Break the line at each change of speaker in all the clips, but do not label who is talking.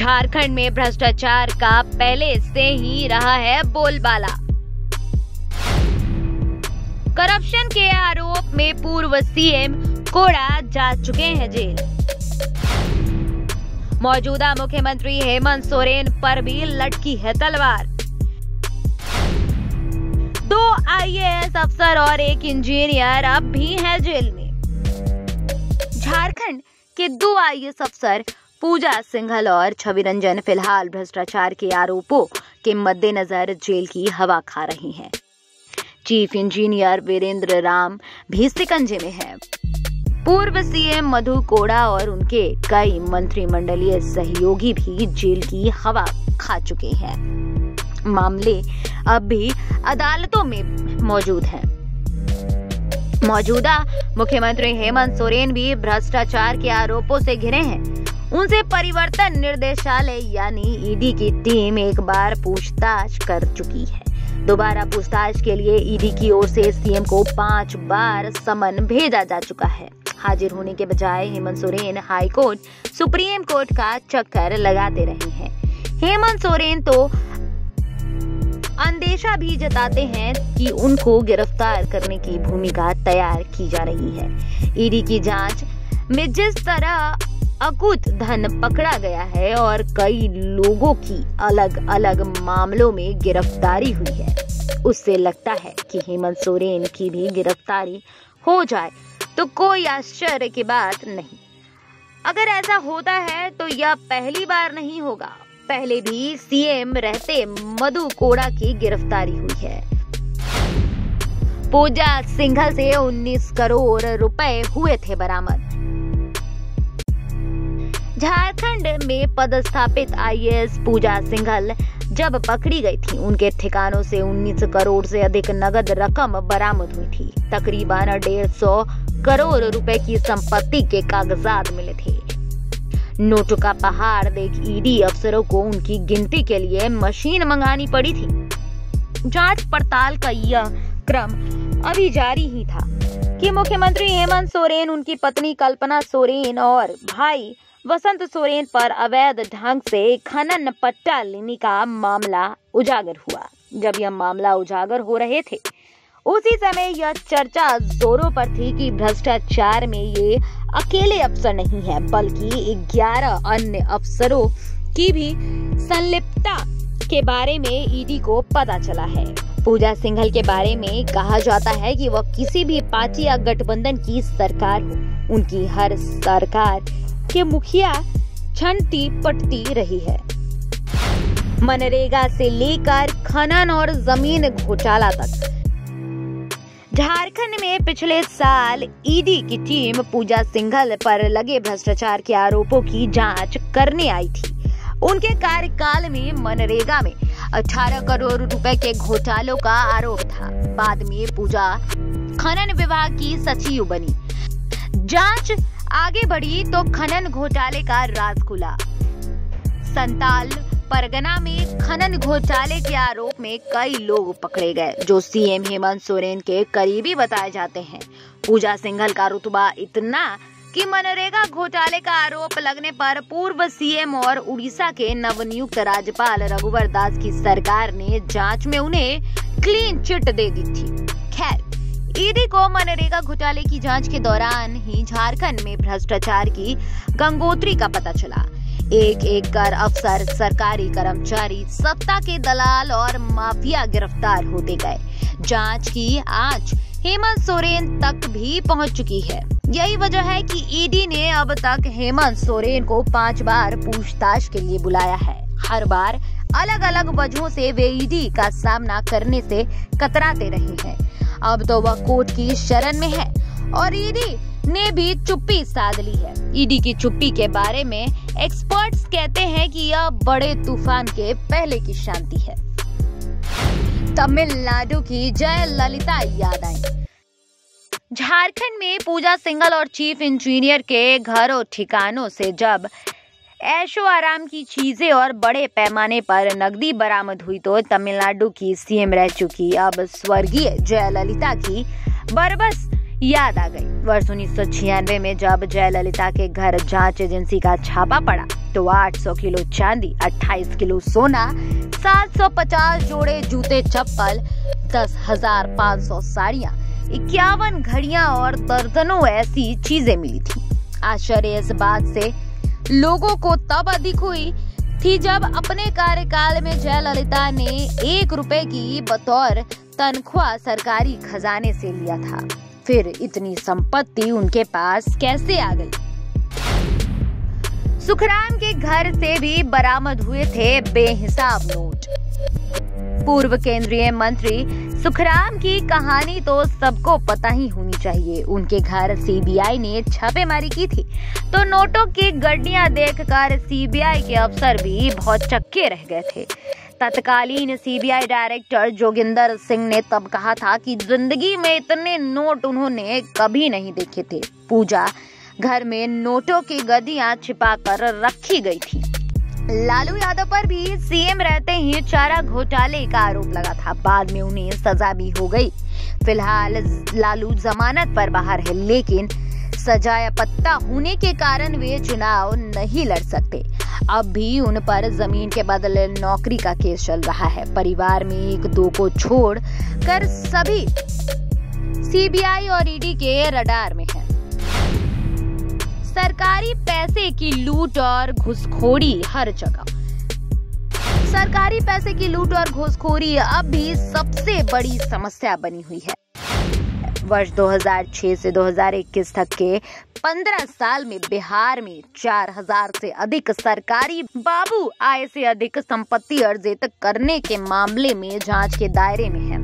झारखंड में भ्रष्टाचार का पहले से ही रहा है बोलबाला। करप्शन के आरोप में पूर्व सीएम कोड़ा जा चुके हैं जेल। मौजूदा मुख्यमंत्री हेमंत सोरेन पर भी लटकी है तलवार। 2 आईएएस अफसर और 1 इंजीनियर अब भी हैं जेल में। झारखंड के 2 आईएएस अफसर पूजा सिंघल और छवि रंजन फिलहाल भ्रष्टाचार के आरोपों के मद्देनजर जेल की हवा खा रही हैं। चीफ इंजीनियर वीरेंद्र राम भी शिकंजे में है। पूर्व सीएम मधु कोड़ा और उनके कई मंत्रिमंडलीय सहयोगी भी जेल की हवा खा चुके हैं। मामले अब भी अदालतों में मौजूद हैं। मौजूदा मुख्यमंत्री हेमंत सोरेन भी भ्रष्टाचार के आरोपों से घिरे हैं। उनसे परिवर्तन निर्देशालय यानी ईडी की टीम एक बार पूछताछ कर चुकी है। दोबारा पूछताछ के लिए ईडी की ओर से सीएम को 5 बार समन भेजा जा चुका है। हाजिर होने के बजाय Hemant Soren high court, supreme court का चक्कर लगाते रहे हैं। हेमंत सोरेन तो अंदेशा भी जताते हैं कि उनको गिरफ्तार करने की भूमिका तैयार की जा रही है। ईडी की जांच में जिस तरह अकुत धन पकड़ा गया है और कई लोगों की अलग अलग मामलों में गिरफ्तारी हुई है, उससे लगता है कि हेमंत सोरेन की भी गिरफ्तारी हो जाए तो कोई आश्चर्य की बात नहीं। अगर ऐसा होता है तो यह पहली बार नहीं होगा। पहले भी सीएम रहते मधु कोड़ा की गिरफ्तारी हुई है। पूजा सिंघल से 19 करोड़ रुपए हुए थे बरामद। झारखंड में पदस्थापित आईएएस पूजा सिंघल जब पकड़ी गई थी, उनके ठिकानों से 19 करोड़ से अधिक नगद रकम बरामद हुई थी। तकरीबन 150 करोड़ रुपए की संपत्ति के कागजात मिले थे। नोटों का पहाड़ देख ईडी अफसरों को उनकी गिनती के लिए मशीन मंगानी पड़ी थी। जांच पड़ताल का यह क्रम अभी जारी ही था कि मुख्यमंत्री हेमंत सोरेन, उनकी पत्नी कल्पना सोरेन और भाई वसंत सोरेन पर अवैध ढंग से खनन पट्टा लेने का मामला उजागर हुआ। जब यह मामला उजागर हो रहे थे, उसी समय यह चर्चा जोरों पर थी कि भ्रष्टाचार में ये अकेले अफसर नहीं है, बल्कि 11 अन्य अफसरों की भी संलिप्तता के बारे में ईडी को पता चला है। पूजा सिंघल के बारे में कहा जाता है कि वह किसी भी पार्टी या गठबंधन की सरकार हो, उनकी हर सरकार के मुखिया छंटी पटती रही है। मनरेगा से लेकर खनन और जमीन घोटाला तक। झारखंड में पिछले साल ईडी की टीम पूजा सिंघल पर लगे भ्रष्टाचार के आरोपों की जांच करने आई थी। उनके कार्यकाल में मनरेगा में 18 करोड़ रुपए के घोटालों का आरोप था। बाद में पूजा खनन विभाग की सचिव बनी। जांच आगे बढ़ी तो खनन घोटाले का राज खुला। संताल परगना में खनन घोटाले के आरोप में कई लोग पकड़े गए, जो सीएम हेमंत सोरेन के करीबी बताए जाते हैं। पूजा सिंघल का रुतबा इतना कि मनरेगा घोटाले का आरोप लगने पर पूर्व सीएम और उड़ीसा के नवनियुक्त राज्यपाल रघुवर दास की सरकार ने जांच में उन्हें क्लीन चिट दे दी थी। खैर, ईडी को मनरेगा घोटाले की जांच के दौरान ही झारखंड में भ्रष्टाचार की गंगोत्री का पता चला। एक एक कर अफसर, सरकारी कर्मचारी, सत्ता के दलाल और माफिया गिरफ्तार होते गए। जांच की आंच हेमंत सोरेन तक भी पहुंच चुकी है। यही वजह है कि ईडी ने अब तक हेमंत सोरेन को 5 बार पूछताछ के लिए बुलाया है। हर बार अलग अलग वजहों से वे ईडी का सामना करने से कतराते रहे हैं। अब तो वह कोर्ट की शरण में है और ईडी ने भी चुप्पी साध ली है। ईडी की चुप्पी के बारे में एक्सपर्ट्स कहते हैं कि यह बड़े तूफान के पहले की शांति है। तमिलनाडु की जयललिता याद आई। झारखंड में पूजा सिंघल और चीफ इंजीनियर के घरों ठिकानों से जब ऐशो आराम की चीजें और बड़े पैमाने पर नकदी बरामद हुई, तो तमिलनाडु की सीएम रह चुकी अब स्वर्गीय जयललिता की बरबस याद आ गई। वर्ष 1996 में जब जयललिता के घर जांच एजेंसी का छापा पड़ा तो 800 किलो चांदी, 28 किलो सोना, 750 जोड़े जूते चप्पल, 10,500 साड़ियां, 51 घड़ियां और दर्जनों ऐसी चीजें मिली थी। आश्चर्य इस बात से लोगों को तब अधिक हुई थी जब अपने कार्यकाल में जयललिता ने 1 रुपए की बतौर तनख्वाह सरकारी खजाने से लिया था। फिर इतनी संपत्ति उनके पास कैसे आ गई? सुखराम के घर से भी बरामद हुए थे बेहिसाब नोट। पूर्व केंद्रीय मंत्री सुखराम की कहानी तो सबको पता ही होनी चाहिए। उनके घर सीबीआई ने छापेमारी की थी तो नोटों की गड्डियां देखकर सीबीआई के अफसर भी बहुत चक्के रह गए थे। तत्कालीन सीबीआई डायरेक्टर जोगिंदर सिंह ने तब कहा था कि जिंदगी में इतने नोट उन्होंने कभी नहीं देखे थे। पूजा घर में नोटों की गड्डियां छिपा कर रखी गई थी। लालू यादव पर भी सीएम रहते ही चारा घोटाले का आरोप लगा था। बाद में उन्हें सजा भी हो गई। फिलहाल लालू जमानत पर बाहर है, लेकिन सजायापत्ता होने के कारण वे चुनाव नहीं लड़ सकते। अब भी उन पर जमीन के बदले नौकरी का केस चल रहा है। परिवार में 1-2 को छोड़ कर सभी सीबीआई और ईडी के रडार में है। सरकारी पैसे की लूट और घूसखोरी हर जगह। सरकारी पैसे की लूट और घूसखोरी अब भी सबसे बड़ी समस्या बनी हुई है। वर्ष 2006 से 2021 तक के 15 साल में बिहार में 4000 से अधिक सरकारी बाबू आय से अधिक संपत्ति अर्जित करने के मामले में जांच के दायरे में है।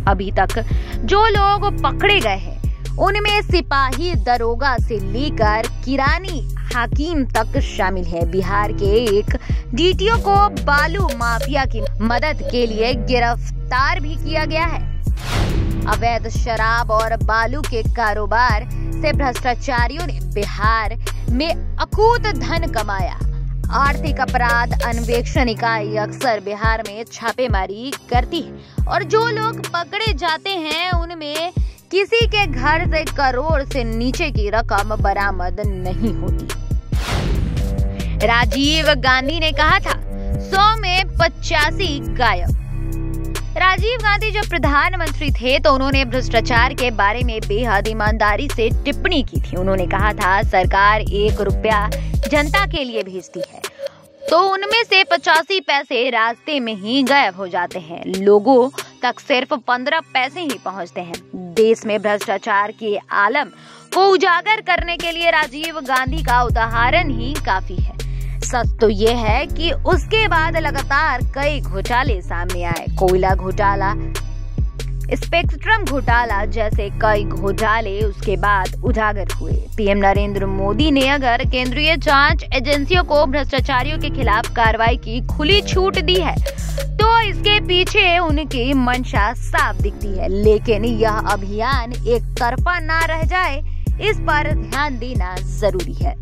अभी तक जो लोग पकड़े गए हैं उनमें सिपाही, दरोगा से लेकर किरानी हाकिम तक शामिल है। बिहार के एक डीटीओ को बालू माफिया की मदद के लिए गिरफ्तार भी किया गया है। अवैध शराब और बालू के कारोबार से भ्रष्टाचारियों ने बिहार में अकूत धन कमाया। आर्थिक अपराध अन्वेषण इकाई अक्सर बिहार में छापेमारी करती है और जो लोग पकड़े जाते हैं उनमें किसी के घर से करोड़ से नीचे की रकम बरामद नहीं होती। राजीव गांधी ने कहा था 100 में 85 गायब। राजीव गांधी जब प्रधानमंत्री थे तो उन्होंने भ्रष्टाचार के बारे में बेहद ईमानदारी से टिप्पणी की थी। उन्होंने कहा था सरकार 1 रुपया जनता के लिए भेजती है तो उनमें से 85 पैसे रास्ते में ही गायब हो जाते हैं। लोगों तक सिर्फ 15 पैसे ही पहुंचते हैं। देश में भ्रष्टाचार के आलम को उजागर करने के लिए राजीव गांधी का उदाहरण ही काफी है। सच तो ये है कि उसके बाद लगातार कई घोटाले सामने आए। कोयला घोटाला, स्पेक्ट्रम घोटाला जैसे कई घोटाले उसके बाद उजागर हुए। पीएम नरेंद्र मोदी ने अगर केंद्रीय जांच एजेंसियों को भ्रष्टाचारियों के खिलाफ कार्रवाई की खुली छूट दी है तो इसके पीछे उनकी मंशा साफ दिखती है। लेकिन यह अभियान एक तरफा ना रह जाए, इस पर ध्यान देना जरूरी है।